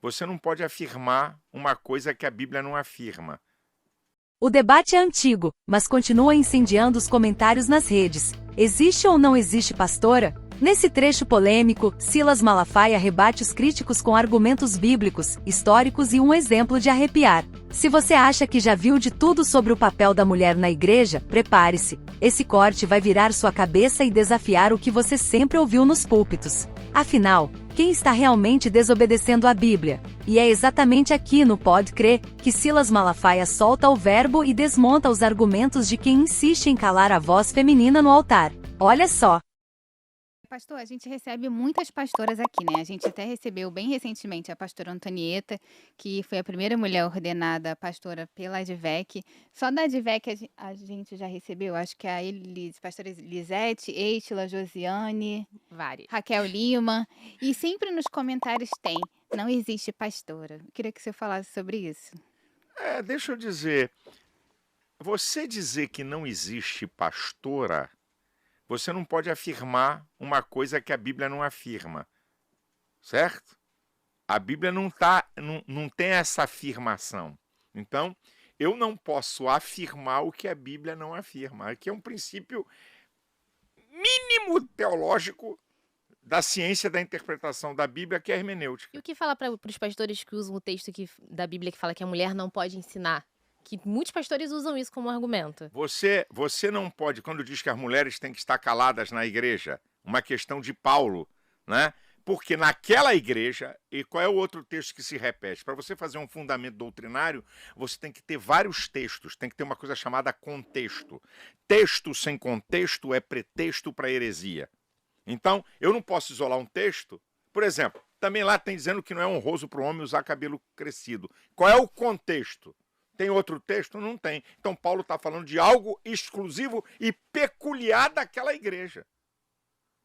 Você não pode afirmar uma coisa que a Bíblia não afirma. O debate é antigo, mas continua incendiando os comentários nas redes. Existe ou não existe pastora? Nesse trecho polêmico, Silas Malafaia rebate os críticos com argumentos bíblicos, históricos e um exemplo de arrepiar. Se você acha que já viu de tudo sobre o papel da mulher na igreja, prepare-se. Esse corte vai virar sua cabeça e desafiar o que você sempre ouviu nos púlpitos. Afinal, quem está realmente desobedecendo a Bíblia? E é exatamente aqui no Pode Crer que Silas Malafaia solta o verbo e desmonta os argumentos de quem insiste em calar a voz feminina no altar. Olha só! Pastor, a gente recebe muitas pastoras aqui, né? A gente até recebeu bem recentemente a pastora Antonieta, que foi a primeira mulher ordenada pastora pela ADVEC. Só da ADVEC a gente já recebeu, acho que a pastora Elisete, Eitila, Josiane, Raquel Lima. E sempre nos comentários tem, não existe pastora. Eu queria que você falasse sobre isso. Deixa eu dizer, você dizer que não existe pastora, você não pode afirmar uma coisa que a Bíblia não afirma, certo? A Bíblia não tem essa afirmação. Então, eu não posso afirmar o que a Bíblia não afirma. Aqui é um princípio mínimo teológico da ciência da interpretação da Bíblia, que é a hermenêutica. E o que fala para os pastores que usam o texto da Bíblia que fala que a mulher não pode ensinar? Que muitos pastores usam isso como argumento. Você não pode, quando diz que as mulheres têm que estar caladas na igreja, uma questão de Paulo, né? Porque naquela igreja, e qual é o outro texto que se repete? Para você fazer um fundamento doutrinário, você tem que ter vários textos, tem que ter uma coisa chamada contexto. Texto sem contexto é pretexto para heresia. Então, eu não posso isolar um texto. Por exemplo, também lá tem dizendo que não é honroso para o homem usar cabelo crescido. Qual é o contexto? Tem outro texto? Não tem. Então, Paulo está falando de algo exclusivo e peculiar daquela igreja.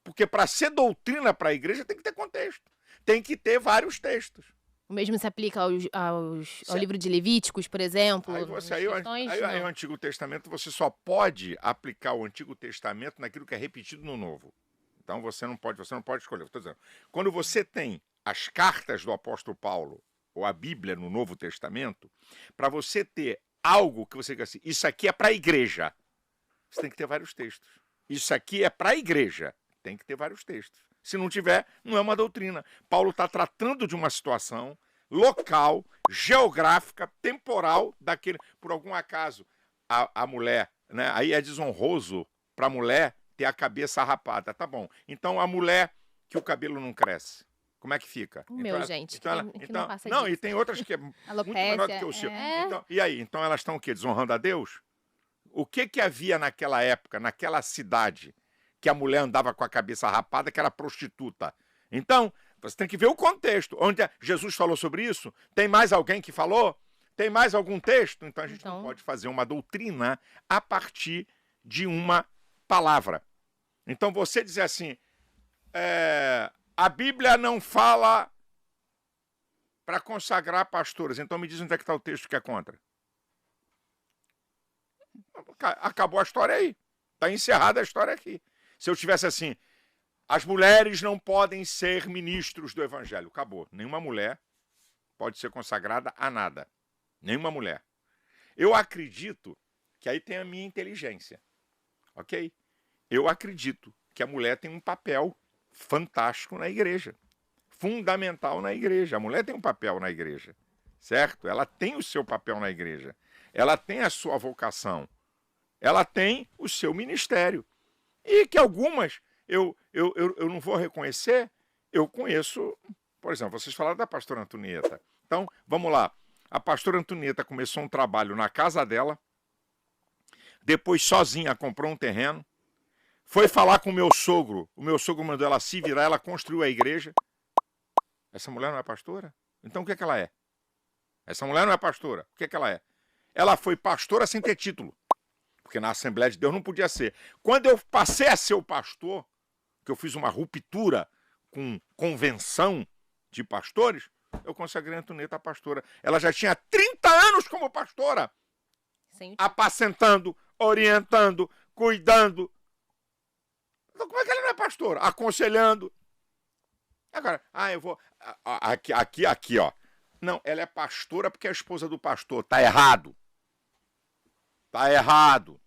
Porque para ser doutrina para a igreja tem que ter contexto. Tem que ter vários textos. O mesmo se aplica ao livro de Levíticos, por exemplo? Aí o Antigo Testamento, você só pode aplicar o Antigo Testamento naquilo que é repetido no Novo. Então, você não pode escolher. Estou dizendo, quando você tem as cartas do apóstolo Paulo, ou a Bíblia no Novo Testamento, para você ter algo que você diga assim, isso aqui é para a igreja, você tem que ter vários textos. Isso aqui é para a igreja, tem que ter vários textos. Se não tiver, não é uma doutrina. Paulo está tratando de uma situação local, geográfica, temporal, daquele. Por algum acaso, a mulher, né? Aí é desonroso para a mulher ter a cabeça rapada. Tá bom. Então, a mulher que o cabelo não cresce, como é que fica? O meu, gente. Não passa disso. E tem outras que é muito menor do que o seu. Então, e aí? Então elas estão o quê? Desonrando a Deus? O que havia naquela época, naquela cidade, que a mulher andava com a cabeça rapada, que era prostituta? Então, você tem que ver o contexto. Onde Jesus falou sobre isso? Tem mais alguém que falou? Tem mais algum texto? Então a gente não pode fazer uma doutrina a partir de uma palavra. Então você dizer assim, a Bíblia não fala para consagrar pastores. Então me diz onde é que está o texto que é contra. Acabou a história aí. Está encerrada a história aqui. Se eu tivesse assim, as mulheres não podem ser ministros do Evangelho. Acabou. Nenhuma mulher pode ser consagrada a nada. Nenhuma mulher. Eu acredito que aí tem a minha inteligência. Ok? Eu acredito que a mulher tem um papel fantástico na igreja. Fundamental na igreja. A mulher tem um papel na igreja. Certo? Ela tem o seu papel na igreja. Ela tem a sua vocação. Ela tem o seu ministério. E que algumas eu não vou reconhecer, eu conheço, por exemplo, vocês falaram da pastora Antonieta. Então, vamos lá. A pastora Antonieta começou um trabalho na casa dela, depois sozinha comprou um terreno, foi falar com o meu sogro mandou ela se virar, ela construiu a igreja. Essa mulher não é pastora? Então o que é que ela é? Essa mulher não é pastora. O que é que ela é? Ela foi pastora sem ter título. Porque na Assembleia de Deus não podia ser. Quando eu passei a ser o pastor, que eu fiz uma ruptura com convenção de pastores, eu consagrei a Antonieta a pastora. Ela já tinha 30 anos como pastora. Sim. Apacentando, orientando, cuidando. Então como é que ela não é pastora? Aconselhando. Agora, eu vou... Aqui, ó. Não, ela é pastora porque é a esposa do pastor. Tá errado. Tá errado.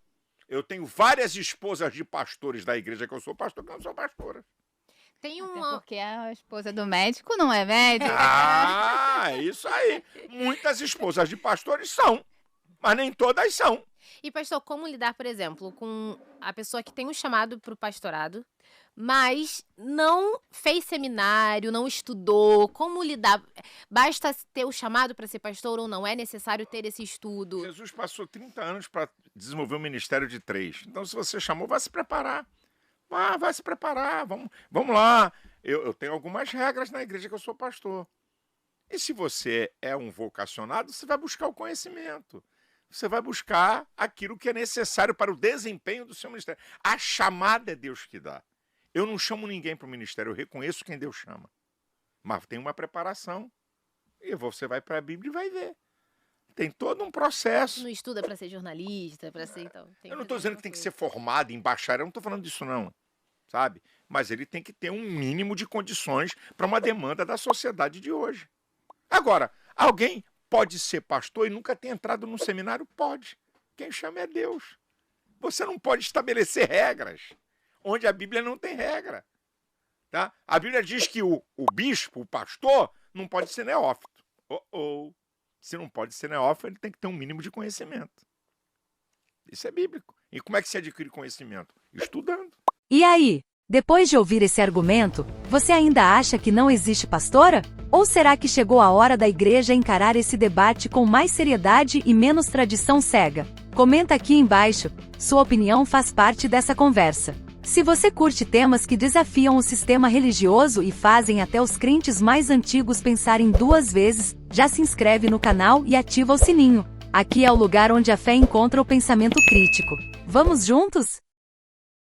Eu tenho várias esposas de pastores da igreja que eu sou pastor, que eu não sou pastora. Tem Até uma. porque a esposa do médico não é médico. Ah, é isso aí. Muitas esposas de pastores são, mas nem todas são. E, pastor, como lidar, por exemplo, com a pessoa que tem um chamado para o pastorado, mas não fez seminário, não estudou? Como lidar? Basta ter o chamado para ser pastor ou não é necessário ter esse estudo? Jesus passou 30 anos para desenvolver um ministério de 3. Então, se você chamou, vai se preparar. Vai se preparar. Vamos lá. Eu tenho algumas regras na igreja que eu sou pastor. E se você é um vocacionado, você vai buscar o conhecimento. Você vai buscar aquilo que é necessário para o desempenho do seu ministério. A chamada é Deus que dá. Eu não chamo ninguém para o ministério, eu reconheço quem Deus chama. Mas tem uma preparação. E você vai para a Bíblia e vai ver. Tem todo um processo. Não estuda para ser jornalista, para ser então. Eu não estou dizendo que tem que ser formado em bacharel, eu não estou falando disso não, sabe? Mas ele tem que ter um mínimo de condições para uma demanda da sociedade de hoje. Agora, alguém pode ser pastor e nunca ter entrado num seminário? Pode. Quem chama é Deus. Você não pode estabelecer regras onde a Bíblia não tem regra. Tá? A Bíblia diz que o bispo, o pastor, não pode ser neófito. Se não pode ser neófito, ele tem que ter um mínimo de conhecimento. Isso é bíblico. E como é que se adquire conhecimento? Estudando. E aí? Depois de ouvir esse argumento, você ainda acha que não existe pastora? Ou será que chegou a hora da igreja encarar esse debate com mais seriedade e menos tradição cega? Comenta aqui embaixo. Sua opinião faz parte dessa conversa. Se você curte temas que desafiam o sistema religioso e fazem até os crentes mais antigos pensarem 2 vezes, já se inscreve no canal e ativa o sininho. Aqui é o lugar onde a fé encontra o pensamento crítico. Vamos juntos?